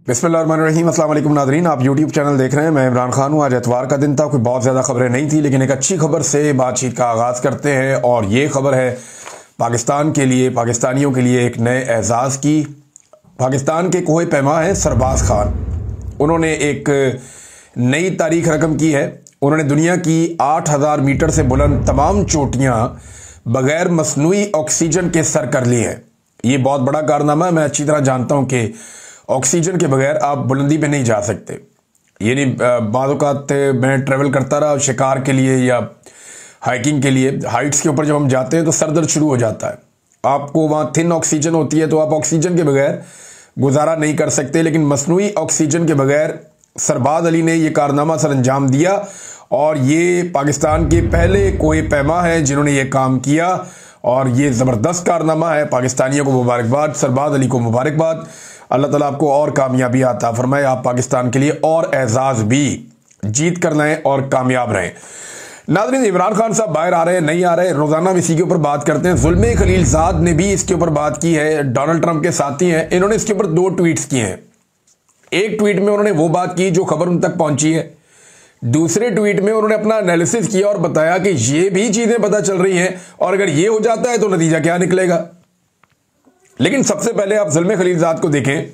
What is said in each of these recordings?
बिस्मिल्लाहिर्रहमानिर्रहीम। अस्सलाम वालेकुम नाज़रीन, आप यूट्यूब चैनल देख रहे हैं। मैं इमरान खान हूँ। आज एतवार का दिन था, कोई बहुत ज़्यादा खबरें नहीं थी, लेकिन एक अच्छी खबर से बातचीत का आगाज़ करते हैं। और ये खबर है पाकिस्तान के लिए, पाकिस्तानियों के लिए एक नए एजाज़ की। पाकिस्तान के कोहे पैमा है सरबाज खान, उन्होंने एक नई तारीख रकम की है। उन्होंने दुनिया की 8000 मीटर से बुलंद तमाम चोटियाँ बगैर मसनूई ऑक्सीजन के सर कर ली हैं। ये बहुत बड़ा कारनामा है। मैं अच्छी तरह जानता हूँ कि ऑक्सीजन के बगैर आप बुलंदी पे नहीं जा सकते। ये नहीं, बाद औक़ात मैं ट्रैवल करता रहा शिकार के लिए या हाइकिंग के लिए। हाइट्स के ऊपर जब हम जाते हैं तो सर दर्द शुरू हो जाता है। आपको वहाँ थिन ऑक्सीजन होती है, तो आप ऑक्सीजन के बगैर गुजारा नहीं कर सकते। लेकिन मसनूई ऑक्सीजन के बगैर सरबाज अली ने यह कारनामा सर अंजाम दिया, और ये पाकिस्तान के पहले कोहे पैमा है जिन्होंने ये काम किया। और ये ज़बरदस्त कारनामा है। पाकिस्तानियों को मुबारकबाद, सरबाज अली को मुबारकबाद। अल्लाह ताला आपको और कामयाबी अता फरमाए। आप पाकिस्तान के लिए और एजाज़ भी जीत कर लाएं और कामयाब रहें। नाज़रीन, इमरान खान साहब बाहर आ रहे हैं, नहीं आ रहे, रोज़ाना इसी के ऊपर बात करते हैं। जुल्मे खलीलजाद ने भी इसके ऊपर बात की है, डोनाल्ड ट्रंप के साथी हैं। इन्होंने इसके ऊपर 2 ट्वीट्स किए हैं। एक ट्वीट में उन्होंने वो बात की जो खबर उन तक पहुंची है। दूसरे ट्वीट में उन्होंने अपना एनालिसिस किया और बताया कि ये भी चीजें पता चल रही हैं, और अगर ये हो जाता है तो नतीजा क्या निकलेगा। लेकिन सबसे पहले आप जुल्मे खलीलजाद को देखें।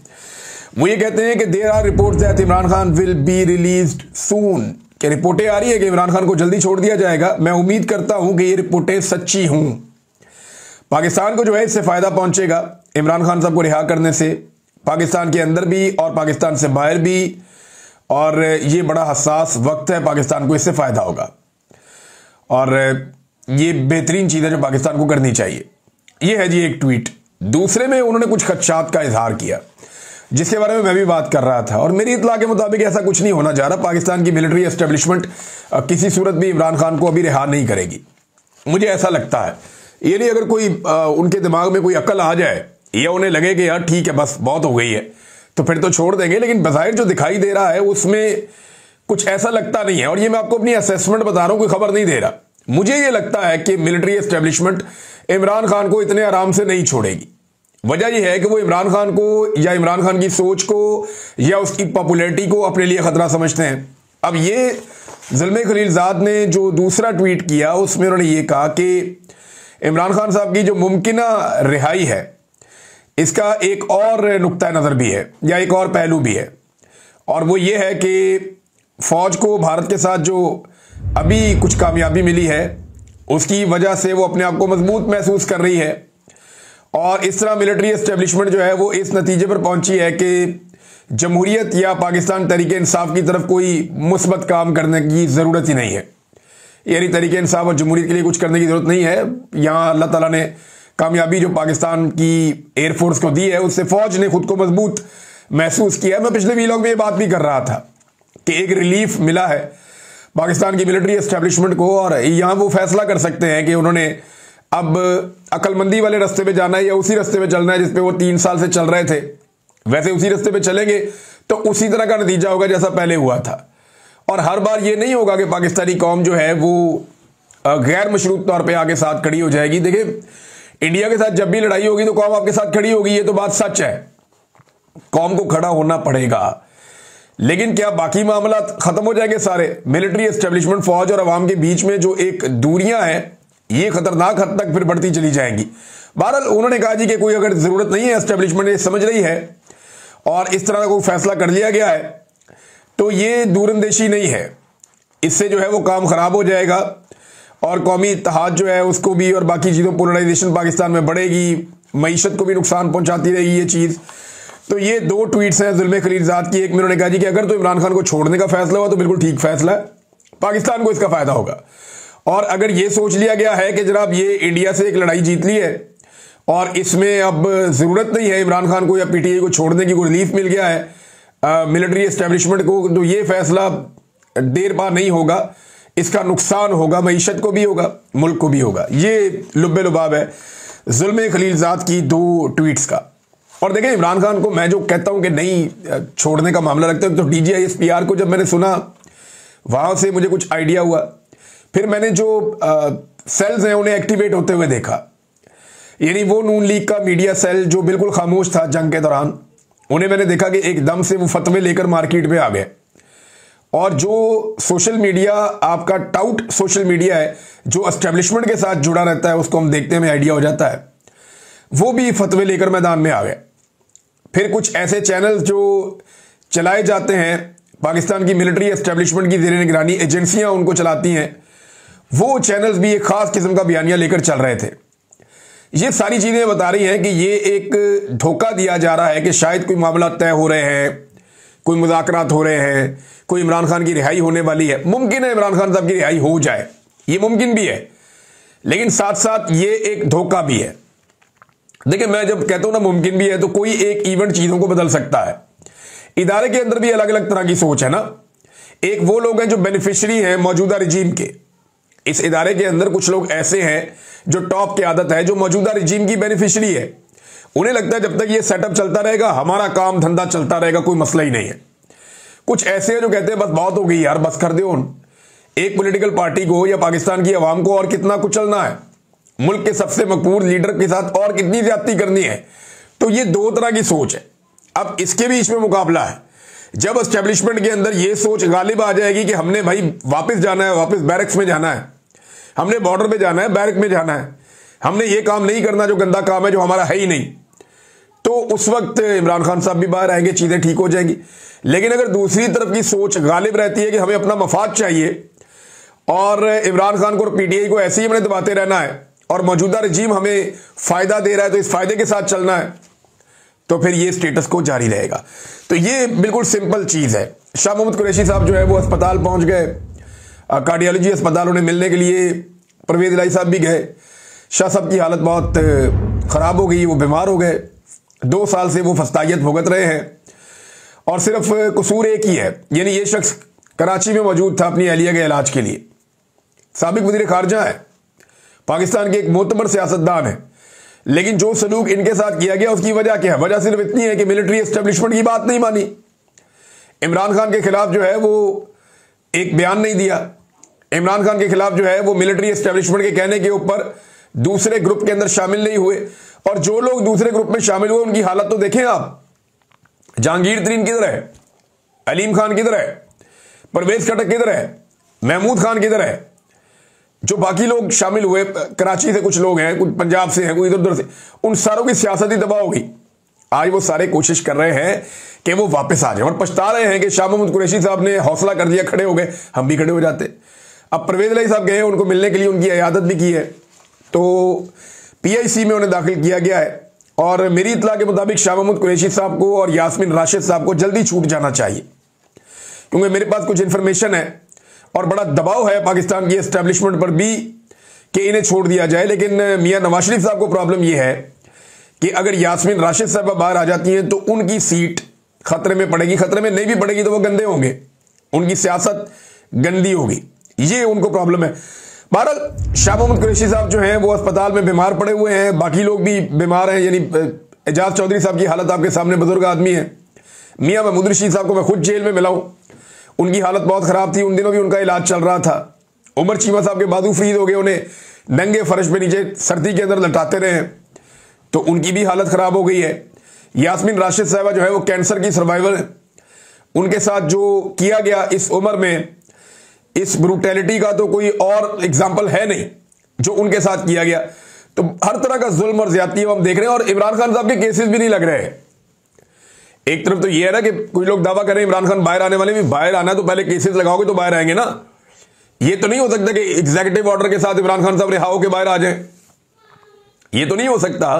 वो ये कहते हैं कि there are reports that Imran Khan will be released soon, कि रिपोर्टें आ रही है कि इमरान खान को जल्दी छोड़ दिया जाएगा। मैं उम्मीद करता हूं कि ये रिपोर्टें सच्ची हूं। पाकिस्तान को जो है इससे फायदा पहुंचेगा इमरान खान साहब को रिहा करने से, पाकिस्तान के अंदर भी और पाकिस्तान से बाहर भी। और ये बड़ा हसास वक्त है, पाकिस्तान को इससे फायदा होगा, और ये बेहतरीन चीज़ है जो पाकिस्तान को करनी चाहिए। ये है जी एक ट्वीट। दूसरे में उन्होंने कुछ खदशात का इजहार किया, जिसके बारे में मैं भी बात कर रहा था। और मेरी इत्तला के मुताबिक ऐसा कुछ नहीं होना जा रहा। पाकिस्तान की मिलिट्री एस्टेब्लिशमेंट किसी सूरत भी इमरान खान को अभी रिहा नहीं करेगी, मुझे ऐसा लगता है। ये नहीं, अगर कोई उनके दिमाग में कोई अक्ल आ जाए या उन्हें लगे कि यार ठीक है बस बहुत हो गई है, तो फिर तो छोड़ देंगे। लेकिन बज़ाहिर जो दिखाई दे रहा है उसमें कुछ ऐसा लगता नहीं है। और ये मैं आपको अपनी असेसमेंट बता रहा हूं, कोई खबर नहीं दे रहा। मुझे ये लगता है कि मिलिट्री एस्टेब्लिशमेंट इमरान खान को इतने आराम से नहीं छोड़ेगी। वजह यह है कि वो इमरान खान को या इमरान खान की सोच को या उसकी पॉपुलैरिटी को अपने लिए खतरा समझते हैं। अब ये जुल्मे खलीलजाद ने जो दूसरा ट्वीट किया उसमें उन्होंने ये कहा कि इमरान खान साहब की जो मुमकिना रिहाई है, इसका एक और नुक्ता नज़र भी है या एक और पहलू भी है। और वो ये है कि फौज को भारत के साथ जो अभी कुछ कामयाबी मिली है उसकी वजह से वो अपने आप को मजबूत महसूस कर रही है। और इस तरह मिलिट्री एस्टेब्लिशमेंट जो है वो इस नतीजे पर पहुंची है कि जमहूरियत या पाकिस्तान तरीके इंसाफ की तरफ कोई मुस्बत काम करने की ज़रूरत ही नहीं है। यानी तरीके इंसाफ और जमहूरियत के लिए कुछ करने की ज़रूरत नहीं है। यहाँ अल्लाह ताला ने कामयाबी जो पाकिस्तान की एयरफोर्स को दी है, उससे फौज ने खुद को मजबूत महसूस किया है। मैं पिछले वीलॉग में ये बात भी कर रहा था कि एक रिलीफ मिला है पाकिस्तान की मिलिट्री एस्टेब्लिशमेंट को, और यहाँ वो फैसला कर सकते हैं कि उन्होंने अब अक्लमंदी वाले रास्ते पे जाना है या उसी रास्ते पे चलना है जिस पे वो 3 साल से चल रहे थे। वैसे उसी रास्ते पे चलेंगे तो उसी तरह का नतीजा होगा जैसा पहले हुआ था। और हर बार ये नहीं होगा कि पाकिस्तानी कौम जो है वो गैर मशरूत तौर पर आगे साथ खड़ी हो जाएगी। देखिए, इंडिया के साथ जब भी लड़ाई होगी तो कौम आपके साथ खड़ी होगी, ये तो बात सच है। कौम को खड़ा होना पड़ेगा। लेकिन क्या बाकी मामला खत्म हो जाएंगे सारे? मिलिट्री एस्टेब्लिशमेंट, फौज और अवाम के बीच में जो एक दूरियां हैं, ये खतरनाक हद तक फिर बढ़ती चली जाएंगी। बहरहाल उन्होंने कहा जी कि कोई अगर जरूरत नहीं है, एस्टेब्लिशमेंट ये समझ रही है और इस तरह का कोई फैसला कर लिया गया है, तो ये दूरंदेशी नहीं है। इससे जो है वो काम खराब हो जाएगा और कौमी इत्तेहाद जो है उसको भी, और बाकी चीज़ों, पोलराइजेशन पाकिस्तान में बढ़ेगी, मईशत को भी नुकसान पहुंचाती रहेगी ये चीज़। तो ये 2 ट्वीट्स हैं जुल्मे खलीलजाद की। एक में उन्होंने कहा जी कि अगर तो इमरान खान को छोड़ने का फैसला हुआ तो बिल्कुल ठीक फैसला है, पाकिस्तान को इसका फायदा होगा। और अगर ये सोच लिया गया है कि जनाब ये इंडिया से एक लड़ाई जीत ली है और इसमें अब ज़रूरत नहीं है इमरान खान को या पीटीआई को छोड़ने की, कोई रिलीफ मिल गया है मिलिट्री एस्टेब्लिशमेंट को, तो ये फैसला देर पा नहीं होगा, इसका नुकसान होगा, मईशत को भी होगा, मुल्क को भी होगा। ये लुब्बे लुबाब है जुल्मे खलीलजाद की 2 ट्वीट्स का। और देखें, इमरान खान को मैं जो कहता हूं कि नहीं छोड़ने का मामला रखते हैं, तो DGISPR को जब मैंने सुना वहां से मुझे कुछ आइडिया हुआ। फिर मैंने जो सेल्स हैं उन्हें एक्टिवेट होते हुए देखा। यानी वो नून लीग का मीडिया सेल जो बिल्कुल खामोश था जंग के दौरान, उन्हें मैंने देखा कि एकदम से वो फतवे लेकर मार्केट में आ गए, और जो सोशल मीडिया आपका टाउट सोशल मीडिया है जो एस्टेब्लिशमेंट के साथ जुड़ा रहता है, उसको हम देखते हैं, हमें आइडिया हो जाता है, वो भी फतवे लेकर मैदान में आ गए। फिर कुछ ऐसे चैनल जो चलाए जाते हैं, पाकिस्तान की मिलिट्री एस्टेब्लिशमेंट की ज़ेर निगरानी एजेंसियां उनको चलाती हैं, वो चैनल्स भी एक खास किस्म का बयानिया लेकर चल रहे थे। ये सारी चीजें बता रही हैं कि ये एक धोखा दिया जा रहा है कि शायद कोई मामला तय हो रहे हैं, कोई मुज़ाकरात हो रहे हैं, कोई इमरान खान की रिहाई होने वाली है। मुमकिन है इमरान खान साहब की रिहाई हो जाए, ये मुमकिन भी है, लेकिन साथ साथ ये एक धोखा भी है। देखिए, मैं जब कहता हूं ना मुमकिन भी है, तो कोई एक इवेंट चीजों को बदल सकता है। इदारे के अंदर भी अलग अलग तरह की सोच है ना। एक वो लोग हैं जो बेनिफिशियरी हैं मौजूदा रिजीम के। इस इदारे के अंदर कुछ लोग ऐसे हैं जो टॉप की आदत है, जो मौजूदा रिजीम की बेनिफिशियरी है। उन्हें लगता है जब तक ये सेटअप चलता रहेगा, हमारा काम धंधा चलता रहेगा, कोई मसला ही नहीं है। कुछ ऐसे हैं जो कहते हैं बस बहुत हो गई यार, बस कर दो। एक पॉलिटिकल पार्टी को या पाकिस्तान की आवाम को और कितना कुचलना है, मुल्क के सबसे मकबूल लीडर के साथ और कितनी ज्यादती करनी है। तो ये दो तरह की सोच है। अब इसके बीच में मुकाबला है। जब एस्टेब्लिशमेंट के अंदर ये सोच गालिब आ जाएगी कि हमने भाई वापस जाना है, वापस बैरक्स में जाना है, हमने बॉर्डर पे जाना है, बैरक में जाना है, हमने ये काम नहीं करना जो गंदा काम है, जो हमारा है ही नहीं, तो उस वक्त इमरान खान साहब भी बाहर आएंगे, चीजें ठीक हो जाएंगी। लेकिन अगर दूसरी तरफ की सोच गालिब रहती है कि हमें अपना मफाद चाहिए और इमरान खान को और पीटीआई को ऐसे ही हमने दबाते रहना है और मौजूदा रजीम हमें फायदा दे रहा है तो इस फायदे के साथ चलना है, तो फिर ये स्टेटस को जारी रहेगा। तो ये बिल्कुल सिंपल चीज है। शाह मोहम्मद कुरैशी साहब जो है वो अस्पताल पहुंच गए, कार्डियोलॉजी अस्पताल उन्हें मिलने के लिए। परवेज इलाही साहब भी गए। शाह साहब की हालत बहुत खराब हो गई, वो बीमार हो गए। 2 साल से वो फस्तायत भुगत रहे हैं और सिर्फ कसूर एक ही है, यानी ये शख्स कराची में मौजूद था अपनी अहलिया के इलाज के लिए। साबिक वजीर खारजा है, पाकिस्तान के एक मोतबर सियासतदान है, लेकिन जो सलूक इनके साथ किया गया उसकी वजह क्या है? वजह सिर्फ इतनी है कि मिलिट्री एस्टेब्लिशमेंट की बात नहीं मानी, इमरान खान के खिलाफ जो है वो एक बयान नहीं दिया, इमरान खान के खिलाफ जो है वो मिलिट्री एस्टेब्लिशमेंट के कहने के ऊपर दूसरे ग्रुप के अंदर शामिल नहीं हुए। और जो लोग दूसरे ग्रुप में शामिल हुए उनकी हालत तो देखें आप। जहांगीर तरीन किधर है, अलीम खान किधर है, परवेज खटक किधर है, महमूद खान किधर है, जो बाकी लोग शामिल हुए, कराची से कुछ लोग हैं, कुछ पंजाब से हैं, कोई इधर उधर से, उन सारों की सियासत ही तबाह होगी। आज वो सारे कोशिश कर रहे हैं कि वो वापस आ जाए और पछता रहे हैं कि शाह मोहम्मद कुरैशी साहब ने हौसला कर दिया, खड़े हो गए, हम भी खड़े हो जाते। अब परवेज इलाही साहब गए, उनको मिलने के लिए उनकी इयादत भी की है, तो पीआईसी में उन्हें दाखिल किया गया है। और मेरी इत्तला के मुताबिक शाह मोहम्मद कुरैशी साहब को और यास्मीन राशिद साहब को जल्दी छूट जाना चाहिए, क्योंकि मेरे पास कुछ इंफॉर्मेशन है और बड़ा दबाव है पाकिस्तान की एस्टेब्लिशमेंट पर भी कि इन्हें छोड़ दिया जाए। लेकिन मियां नवाज शरीफ साहब को प्रॉब्लम यह है कि अगर यास्मीन राशिद साहब बाहर आ जाती हैं तो उनकी सीट खतरे में पड़ेगी। खतरे में नहीं भी पड़ेगी तो वो गंदे होंगे, उनकी सियासत गंदी होगी, ये उनको प्रॉब्लम है। बहरहाल शाह मोहम्मद कुरैशी साहब जो हैं वो अस्पताल में बीमार पड़े हुए हैं, बाकी लोग भी बीमार हैं, यानी एजाज चौधरी साहब की हालत आपके सामने, बुजुर्ग आदमी है। मियां महमूद रशीद साहब को मैं खुद जेल में मिला हूं, उनकी हालत बहुत खराब थी, उन दिनों भी उनका इलाज चल रहा था। उमर चीमा साहब के बाजू फ्रीज हो गए, उन्हें नंगे फर्श पे नीचे सर्दी के अंदर लटाते रहे, तो उनकी भी हालत खराब हो गई है। यास्मीन राशिद साहबा जो है वो कैंसर की सर्वाइवर है, उनके साथ जो किया गया इस उम्र में, इस ब्रूटैलिटी का तो कोई और एग्जाम्पल है नहीं जो उनके साथ किया गया। तो हर तरह का जुल्म और ज्यादती हम देख रहे हैं और इमरान खान साहब के केसेस भी नहीं लग रहे हैं। एक तरफ तो ये है ना कि कुछ लोग दावा करें इमरान खान बाहर आने वाले, भी बाहर आना है तो पहले केसेस लगाओगे तो बाहर आएंगे ना। ये तो नहीं हो सकता कि एग्जीक्यूटिव ऑर्डर के साथ इमरान खान साहब रिहा होकर बाहर आ जाए। ये तो नहीं हो सकता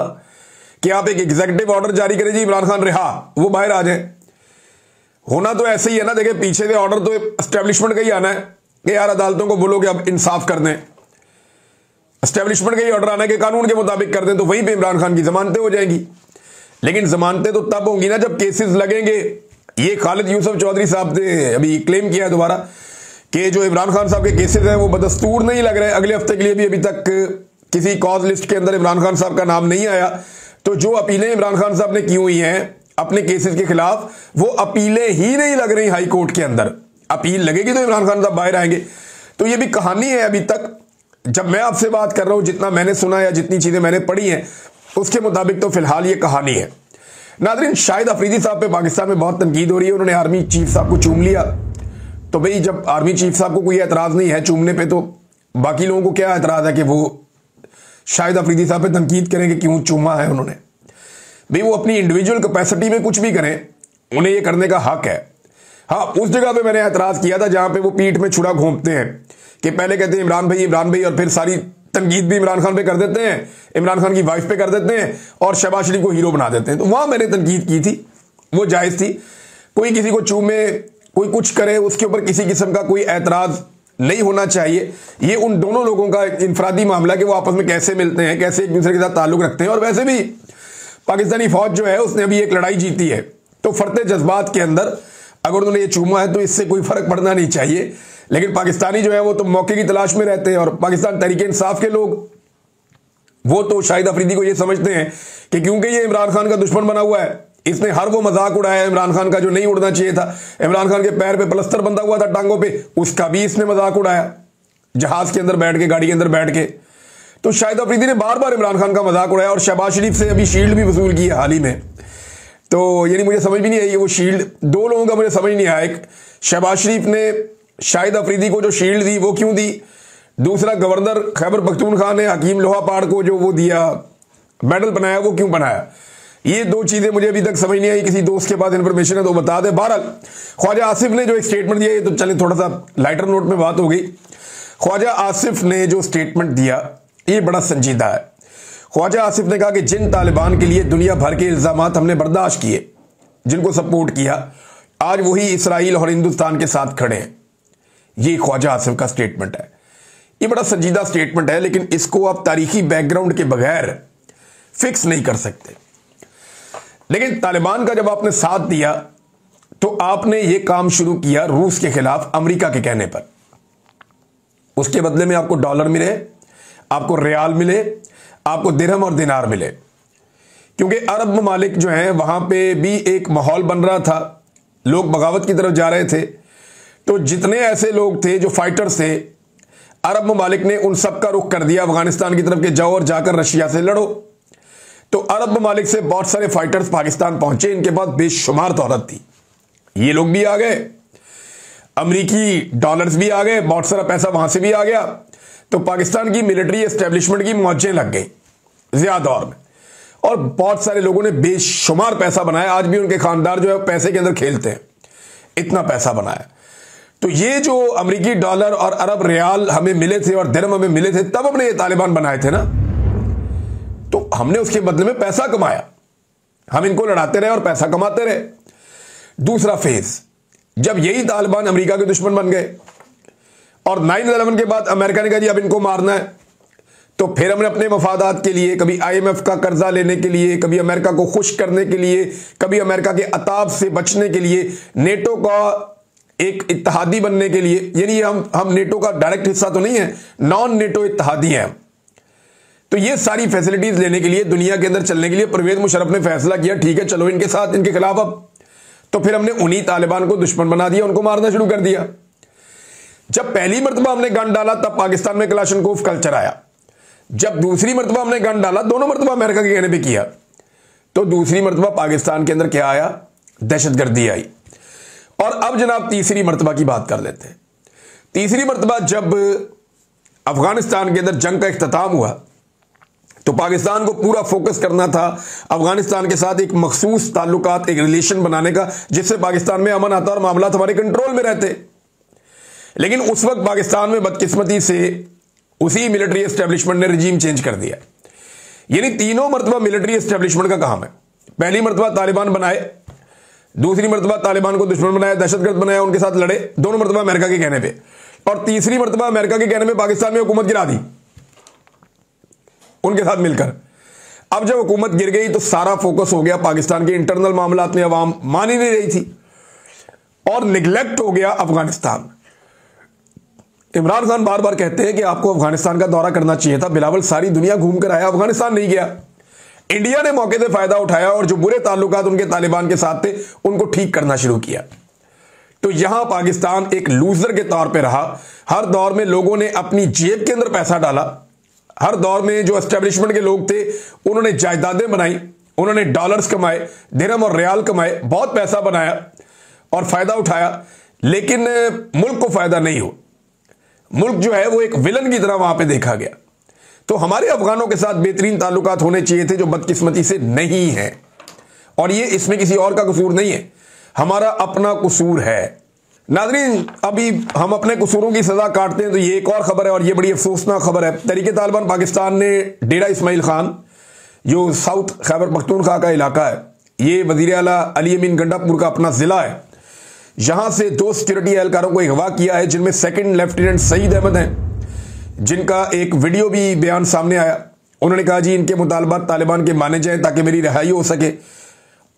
कि आप एक एग्जीक्यूटिव ऑर्डर जारी करें, जी इमरान खान रिहा, वो बाहर आ जाए। होना तो ऐसे ही है ना। देखिए, पीछे से ऑर्डर तो एस्टेब्लिशमेंट का ही आना है कि यार अदालतों को बोलो कि अब इंसाफ कर दें, एस्टेब्लिशमेंट का ही ऑर्डर आना है कि कानून के मुताबिक कर दें, तो वहीं पे इमरान खान की जमानतें हो जाएंगी। लेकिन जमानतें तो तब होंगी ना जब केसेस लगेंगे। ये खालिद यूसुफ चौधरी साहब ने अभी क्लेम किया है दोबारा कि जो इमरान खान साहब के केसेस हैं वो बदस्तूर नहीं लग रहे। अगले हफ्ते के लिए भी अभी तक किसी कॉज लिस्ट के अंदर इमरान खान साहब का नाम नहीं आया। तो जो अपीलें इमरान खान साहब ने की हुई हैं अपने केसेस के खिलाफ, वो अपीलें ही नहीं लग रही हाई कोर्ट के अंदर। अपील लगेगी तो इमरान खान साहब बाहर आएंगे। तो ये भी कहानी है। अभी तक जब मैं आपसे बात कर रहा हूं, जितना मैंने सुना या जितनी चीजें मैंने पढ़ी हैं उसके मुताबिक तो फिलहाल ये कहानी है। नाज़रीन, शाहिद अफरीदी साहब पे पाकिस्तान में बहुत तनकीद हो रही है। उन्होंने आर्मी चीफ साहब को चूम लिया। तो भाई, जब आर्मी चीफ साहब को कोई एतराज़ नहीं है चूमने पे, तो बाकी लोगों को क्या एतराज़ है कि वो शाहिद अफरीदी साहब पे तनकीद करें कि क्यों चूमा है उन्होंने। भाई, वो अपनी इंडिविजुअल कैपेसिटी में कुछ भी करें, उन्हें ये करने का हक है। हाँ, उस जगह पे मैंने एतराज़ किया था जहां पे वो पीठ में छुरा घोंपते हैं कि पहले कहते हैं इमरान भाई, और फिर सारी तनकीद भी इमरान खान पे कर देते हैं, इमरान खान की वाइफ पे कर देते हैं और शहबाज शरीफ को हीरो बना देते हैं। तो वहां मैंने तनकीद की थी, वो जायज़ थी। कोई किसी को चूमे, कोई कुछ करे, उसके ऊपर किसी किस्म का कोई एतराज़ नहीं होना चाहिए। ये उन दोनों लोगों का इनफरादी मामला कि वो आपस में कैसे मिलते हैं, कैसे एक दूसरे के साथ ताल्लुक रखते हैं। और वैसे भी पाकिस्तानी फौज जो है उसने अभी एक लड़ाई जीती है, तो फरते जज्बात के अंदर अगर उन्होंने ये चूमा है तो इससे कोई फर्क पड़ना नहीं चाहिए। लेकिन पाकिस्तानी जो है वो तो मौके की तलाश में रहते हैं, और पाकिस्तान तहरीक इंसाफ के लोग वो तो शाहिद अफरीदी को ये समझते हैं कि क्योंकि ये इमरान खान का दुश्मन बना हुआ है, इसने हर वो मजाक उड़ाया इमरान खान का जो नहीं उड़ना चाहिए था। इमरान खान के पैर पे प्लस्तर बंधा हुआ था टांगों पे, उसका भी इसने मजाक उड़ाया जहाज के अंदर बैठ के, गाड़ी के अंदर बैठ के। तो शाहिद अफरीदी ने बार बार इमरान खान का मजाक उड़ाया और शहबाज शरीफ से अभी शील्ड भी वसूल की है हाल ही में। तो यानी मुझे समझ भी नहीं आई वो शील्ड, दो लोगों का मुझे समझ नहीं आया। एक, शहबाज शरीफ ने शाहिद अफरीदी को जो शील्ड दी वो क्यों दी? दूसरा, गवर्नर खैबर पख्तूनख्वा ने हकीम लोहापाड़ को जो वो दिया, मेडल बनाया, वो क्यों बनाया? ये दो चीजें मुझे अभी तक समझ नहीं आई। किसी दोस्त के पास इन्फॉर्मेशन है तो बता दे। बहरहाल, ख्वाजा आसिफ ने जो एक स्टेटमेंट दिया, ये तो चले थोड़ा सा लाइटर नोट में बात हो गई। ख्वाजा आसिफ ने जो स्टेटमेंट दिया ये बड़ा संजीदा है। ख्वाजा आसिफ ने कहा कि जिन तालिबान के लिए दुनिया भर के इल्जामात हमने बर्दाश्त किए, जिनको सपोर्ट किया, आज वही इसराइल और हिंदुस्तान के साथ खड़े हैं। ये ख्वाजा आसिफ का स्टेटमेंट है। ये बड़ा संजीदा स्टेटमेंट है, लेकिन इसको आप तारीखी बैकग्राउंड के बगैर फिक्स नहीं कर सकते। लेकिन तालिबान का जब आपने साथ दिया तो आपने ये काम शुरू किया रूस के खिलाफ अमेरिका के कहने पर। उसके बदले में आपको डॉलर मिले, आपको रियाल मिले, आपको दिरहम और दिनार मिले, क्योंकि अरब ममालिक जो हैं वहां पे भी एक माहौल बन रहा था, लोग बगावत की तरफ जा रहे थे। तो जितने ऐसे लोग थे जो फाइटर्स थे, अरब ममालिक ने उन सब का रुख कर दिया अफगानिस्तान की तरफ के जाओ और जाकर रशिया से लड़ो। तो अरब ममालिक से बहुत सारे फाइटर्स पाकिस्तान पहुंचे, इनके पास बेशुमार दौलत थी। ये लोग भी आ गए, अमरीकी डॉलर्स भी आ गए, बहुत सारा पैसा वहां से भी आ गया। तो पाकिस्तान की मिलिट्री एस्टेब्लिशमेंट की मौजें लग गई ज़िया दौर में, और बहुत सारे लोगों ने बेशुमार पैसा बनाया। आज भी उनके खानदार जो है पैसे के अंदर खेलते हैं, इतना पैसा बनाया। तो ये जो अमरीकी डॉलर और अरब रियाल हमें मिले थे और दिरहम हमें मिले थे, तब हमने ये तालिबान बनाए थे ना। तो हमने उसके बदले में पैसा कमाया, हम इनको लड़ाते रहे और पैसा कमाते रहे। दूसरा फेज, जब यही तालिबान अमेरिका के दुश्मन बन गए और 9/11 के बाद अमेरिका ने कहा जी अब इनको मारना है, तो फिर हमने अपने मफादात के लिए, कभी IMF का कर्जा लेने के लिए, कभी अमेरिका को खुश करने के लिए, कभी अमेरिका के अताब से बचने के लिए, नेटो का एक इत्तेहादी बनने के लिए, यानी हम नेटो का डायरेक्ट हिस्सा तो नहीं है, नॉन नेटो इत्तेहादी हैं। तो ये सारी फैसिलिटीज लेने के लिए, दुनिया के अंदर चलने के लिए परवेज मुशर्रफ ने फैसला किया, ठीक है चलो इनके साथ, इनके खिलाफ। अब तो फिर हमने उन्हीं तालिबान को दुश्मन बना दिया, उनको मारना शुरू कर दिया। जब पहली मरतबा हमने गन डाला तब पाकिस्तान में कलाशनकोव कल्चर आया। जब दूसरी मरतबा हमने गन डाला, दोनों मरतबा अमेरिका के कहने पे किया, तो दूसरी मरतबा पाकिस्तान के अंदर क्या आया? दहशतगर्दी आई। और अब जनाब तीसरी मरतबा की बात कर लेते हैं। तीसरी मरतबा जब अफगानिस्तान के अंदर जंग का इख्तिताम हुआ, तो पाकिस्तान को पूरा फोकस करना था अफगानिस्तान के साथ एक मखसूस ताल्लुकात, एक रिलेशन बनाने का, जिससे पाकिस्तान में अमन आता और मामला हमारे कंट्रोल में रहते। लेकिन उस वक्त पाकिस्तान में बदकिस्मती से उसी मिलिट्री एस्टेब्लिशमेंट ने रजीम चेंज कर दिया। यानी तीनों मरतबा मिलिट्री एस्टेब्लिशमेंट का काम है। पहली मरतबा तालिबान बनाए, दूसरी मरतबा तालिबान को दुश्मन बनाया, दहशतगर्द बनाया, उनके साथ लड़े, दोनों मरतबा अमेरिका के कहने पे, और तीसरी मरतबा अमेरिका के कहने पे पाकिस्तान में हुकूमत गिरा दी उनके साथ मिलकर। अब जब हुकूमत गिर गई तो सारा फोकस हो गया पाकिस्तान के इंटरनल मामलात में, अवाम मान ही नहीं रही थी और निगलेक्ट हो गया अफगानिस्तान। इमरान खान बार बार कहते हैं कि आपको अफगानिस्तान का दौरा करना चाहिए था, बिलावल सारी दुनिया घूम कर आया, अफगानिस्तान नहीं गया। इंडिया ने मौके से फायदा उठाया और जो बुरे ताल्लुकात उनके तालिबान के साथ थे उनको ठीक करना शुरू किया। तो यहां पाकिस्तान एक लूजर के तौर पे रहा। हर दौर में लोगों ने अपनी जेब के अंदर पैसा डाला, हर दौर में जो एस्टेब्लिशमेंट के लोग थे उन्होंने जायदादें बनाई उन्होंने डॉलर्स कमाए, दिरहम और रियाल कमाए, बहुत पैसा बनाया और फायदा उठाया, लेकिन मुल्क को फायदा नहीं हो। मुल्क जो है वो एक विलन की तरह वहां पे देखा गया। तो हमारे अफगानों के साथ बेहतरीन ताल्लुकात होने चाहिए थे, जो बदकिस्मती से नहीं है। और ये इसमें किसी और का कसूर नहीं है, हमारा अपना कसूर है। नाज़रीन, अभी हम अपने कसूरों की सजा काटते हैं तो ये एक और खबर है, और ये बड़ी अफसोसनाक खबर है। तहरीक तालिबान पाकिस्तान ने डेरा इस्माइल खान, जो साउथ खैबर पख्तूनख्वा का इलाका है, ये वज़ीर आला अली अमीन गंडापुर का अपना जिला है, यहां से 2 सिक्योरिटी एहलकारों को अगवा किया है, जिनमें सेकंड लेफ्टिनेंट सईद अहमद हैं, जिनका एक वीडियो भी बयान सामने आया। उन्होंने कहा जी इनके मुतालबात तालिबान के माने जाएं ताकि मेरी रिहाई हो सके।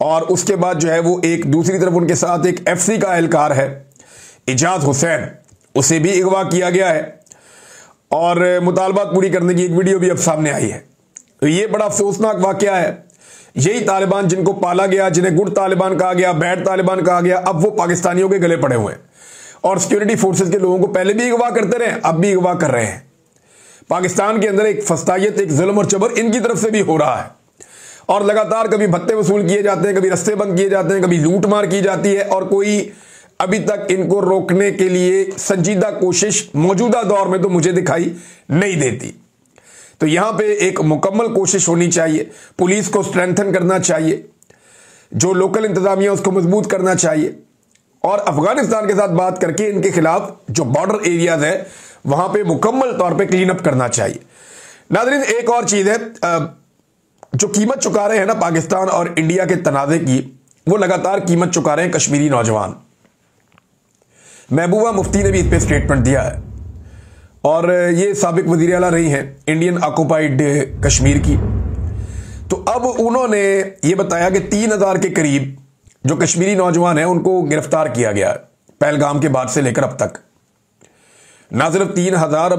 और उसके बाद जो है वो एक दूसरी तरफ उनके साथ एक FC का एहलकार है, इजाज हुसैन, उसे भी अगवा किया गया है और मुतालबात पूरी करने की एक वीडियो भी अब सामने आई है। तो ये बड़ा अफसोसनाक वाकया है। यही तालिबान जिनको पाला गया, जिन्हें गुड तालिबान कहा गया, बैड तालिबान कहा गया, अब वो पाकिस्तानियों के गले पड़े हुए हैं और सिक्योरिटी फोर्सेस के लोगों को पहले भी अगवा करते रहे, अब भी अगवा कर रहे हैं। पाकिस्तान के अंदर एक फस्तायत, एक जुल्म और जबर इनकी तरफ से भी हो रहा है और लगातार कभी भत्ते वसूल किए जाते हैं, कभी रस्ते बंद किए जाते हैं, कभी लूट मार की जाती है और कोई अभी तक इनको रोकने के लिए संजीदा कोशिश मौजूदा दौर में तो मुझे दिखाई नहीं देती। तो यहां पे एक मुकम्मल कोशिश होनी चाहिए, पुलिस को स्ट्रेंथन करना चाहिए, जो लोकल इंतजामिया उसको मजबूत करना चाहिए और अफगानिस्तान के साथ बात करके इनके खिलाफ जो बॉर्डर एरियाज है वहां पे मुकम्मल तौर पे क्लीन अप करना चाहिए। नाज़रीन, एक और चीज है, जो कीमत चुका रहे हैं ना पाकिस्तान और इंडिया के तनाज़े की, वो लगातार कीमत चुका रहे हैं कश्मीरी नौजवान। महबूबा मुफ्ती ने भी इस पर स्टेटमेंट दिया है और ये साबिक वज़ीर आला रही हैं इंडियन ऑक्युपाइड कश्मीर की। तो अब उन्होंने ये बताया कि 3000 के करीब जो कश्मीरी नौजवान हैं उनको गिरफ्तार किया गया है पहलगाम के बाद से लेकर अब तक। ना सिर्फ 3000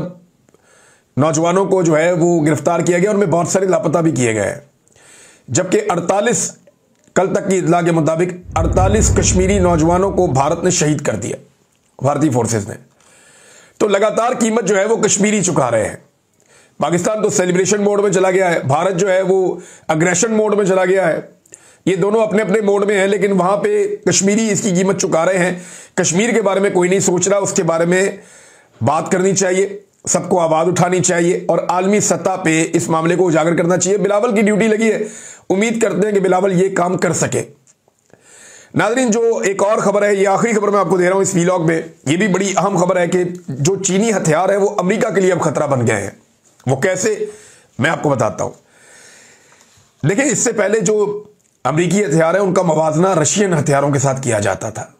नौजवानों को जो है वो गिरफ्तार किया गया, उनमें बहुत सारे लापता भी किए गए हैं, जबकि 48 कल तक की इत्तला के मुताबिक 48 कश्मीरी नौजवानों को भारत ने शहीद कर दिया, भारतीय फोर्सेस ने। तो लगातार कीमत जो है वो कश्मीरी चुका रहे हैं। पाकिस्तान तो सेलिब्रेशन मोड में चला गया है, भारत जो है वो अग्रेशन मोड में चला गया है। ये दोनों अपने अपने मोड में हैं, लेकिन वहां पे कश्मीरी इसकी कीमत चुका रहे हैं। कश्मीर के बारे में कोई नहीं सोच रहा, उसके बारे में बात करनी चाहिए, सबको आवाज उठानी चाहिए और आलमी सतह पे इस मामले को उजागर करना चाहिए। बिलावल की ड्यूटी लगी है, उम्मीद करते हैं कि बिलावल ये काम कर सके। नाज़रीन, जो एक और खबर है, ये आखिरी खबर मैं आपको दे रहा हूं इस वीलॉग में, ये भी बड़ी अहम खबर है कि जो चीनी हथियार है वो अमेरिका के लिए अब खतरा बन गए हैं। वो कैसे, मैं आपको बताता हूं। देखिए, इससे पहले जो अमेरिकी हथियार है उनका मवाजना रशियन हथियारों के साथ किया जाता था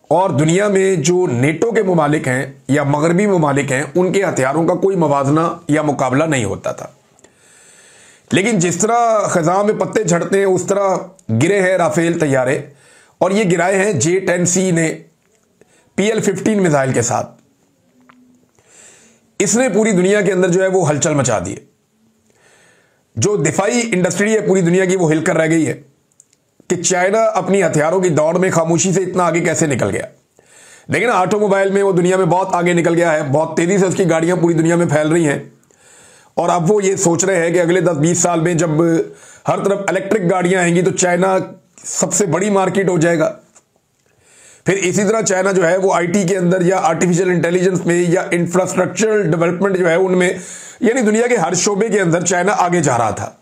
और दुनिया में जो नेटो के मुमालिक हैं या मगरबी मुमालिक हैं उनके हथियारों का कोई मवाजना या मुकाबला नहीं होता था। लेकिन जिस तरह खज़ां में पत्ते झड़ते हैं उस तरह गिरे हैं राफेल तैयारे, और ये गिराए हैं J-10C ने PL-15 मिसाइल के साथ। इसने पूरी दुनिया के अंदर जो है वो हलचल मचा दी है। जो दिफाई इंडस्ट्री है पूरी दुनिया की वो हिलकर रह गई है कि चाइना अपनी हथियारों की दौड़ में खामोशी से इतना आगे कैसे निकल गया। लेकिन ऑटोमोबाइल में वो दुनिया में बहुत आगे निकल गया है, बहुत तेजी से उसकी गाड़ियां पूरी दुनिया में फैल रही हैं और अब वो ये सोच रहे हैं कि अगले 10-20 साल में जब हर तरफ इलेक्ट्रिक गाड़ियां आएंगी तो चाइना सबसे बड़ी मार्केट हो जाएगा। फिर इसी तरह चाइना जो है वो IT के अंदर या आर्टिफिशियल इंटेलिजेंस में या इंफ्रास्ट्रक्चरल डेवलपमेंट जो है उनमें, यानी दुनिया के हर शोबे के अंदर चाइना आगे जा रहा था।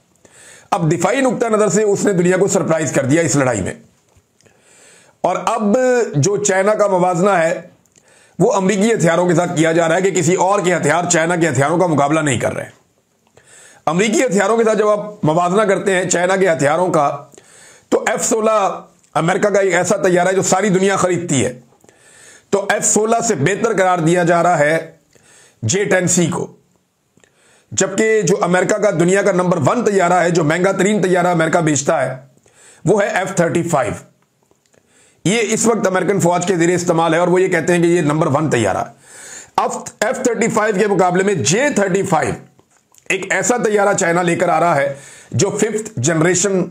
अब दिफाई नुक्ता नजर से उसने दुनिया को सरप्राइज कर दिया इस लड़ाई में, और अब जो चाइना का मवाजना है वो अमेरिकी हथियारों के साथ किया जा रहा है कि किसी और के हथियार चाइना के हथियारों का मुकाबला नहीं कर रहे हैं। अमेरिकी हथियारों के साथ जब आप मवाजना करते हैं चाइना के हथियारों का, तो F-16 अमेरिका का एक ऐसा तैयारा है जो सारी दुनिया खरीदती है, तो F-16 से बेहतर करार दिया जा रहा है J-10C को। जबकि जो अमेरिका का दुनिया का नंबर 1 तैयारा है, जो महंगा तरीन तैयारा अमेरिका बेचता है, वो है F-35। ये इस वक्त अमेरिकन फौज के ज़रिए इस्तेमाल है और वो ये कहते हैं कि ये नंबर 1 तैयारा। अब F-35 के मुकाबले में J-35 एक ऐसा तैयारा चाइना लेकर आ रहा है जो 5th जनरेशन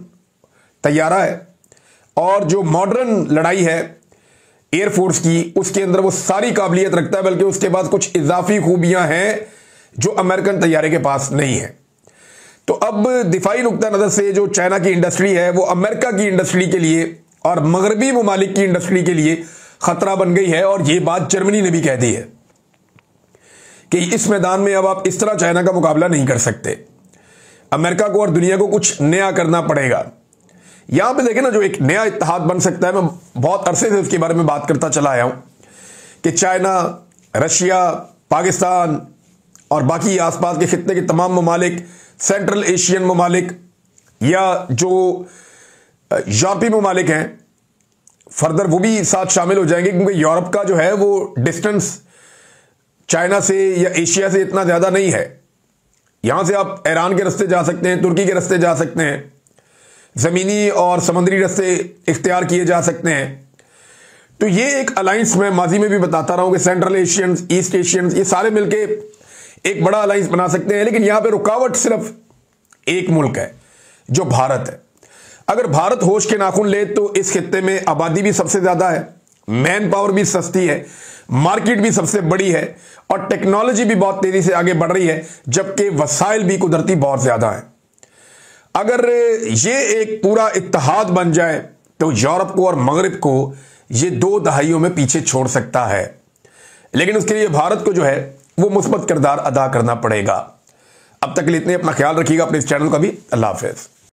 तैयारा है और जो मॉडर्न लड़ाई है एयरफोर्स की उसके अंदर वो सारी काबिलियत रखता है, बल्कि उसके पास कुछ इजाफी खूबियां हैं जो अमेरिकन तैयारे के पास नहीं है। तो अब दिफाई नुक्ता नजर से जो चाइना की इंडस्ट्री है वो अमेरिका की इंडस्ट्री के लिए और मगरबी ममालिक की इंडस्ट्री के लिए खतरा बन गई है। और ये बात जर्मनी ने भी कह दी है कि इस मैदान में अब आप इस तरह चाइना का मुकाबला नहीं कर सकते, अमेरिका को और दुनिया को कुछ नया करना पड़ेगा। यहां पे देखें ना, जो एक नया इत्तेहाद बन सकता है, मैं बहुत अरसे से उसके बारे में बात करता चला आया हूं कि चाइना, रशिया, पाकिस्तान और बाकी आसपास के खित्ते के तमाम ममालिक, सेंट्रल एशियन ममालिक या जो यूरोपीय ममालिक हैं फर्दर वो भी साथ शामिल हो जाएंगे, क्योंकि यूरोप का जो है वो डिस्टेंस चाइना से या एशिया से इतना ज्यादा नहीं है। यहां से आप ईरान के रास्ते जा सकते हैं, तुर्की के रास्ते जा सकते हैं, जमीनी और समुद्री रास्ते इख्तियार किए जा सकते हैं। तो ये एक अलायंस मैं माजी में भी बताता रहा हूं कि सेंट्रल एशियंस, ईस्ट एशियंस, ये सारे मिलके एक बड़ा अलायंस बना सकते हैं। लेकिन यहां पे रुकावट सिर्फ एक मुल्क है, जो भारत है। अगर भारत होश के नाखून ले तो इस खित्ते में आबादी भी सबसे ज्यादा है, मैन पावर भी सस्ती है, मार्केट भी सबसे बड़ी है और टेक्नोलॉजी भी बहुत तेजी से आगे बढ़ रही है, जबकि वसाइल भी कुदरती बहुत ज्यादा है। अगर ये एक पूरा इत्तेहाद बन जाए तो यूरोप को और मगरिब को ये 2 दहाइयों में पीछे छोड़ सकता है। लेकिन उसके लिए भारत को जो है वो मुस्बत किरदार अदा करना पड़ेगा। अब तक के लिए इतने, अपना ख्याल रखिएगा, अपने इस चैनल का भी। अल्लाह हाफिज।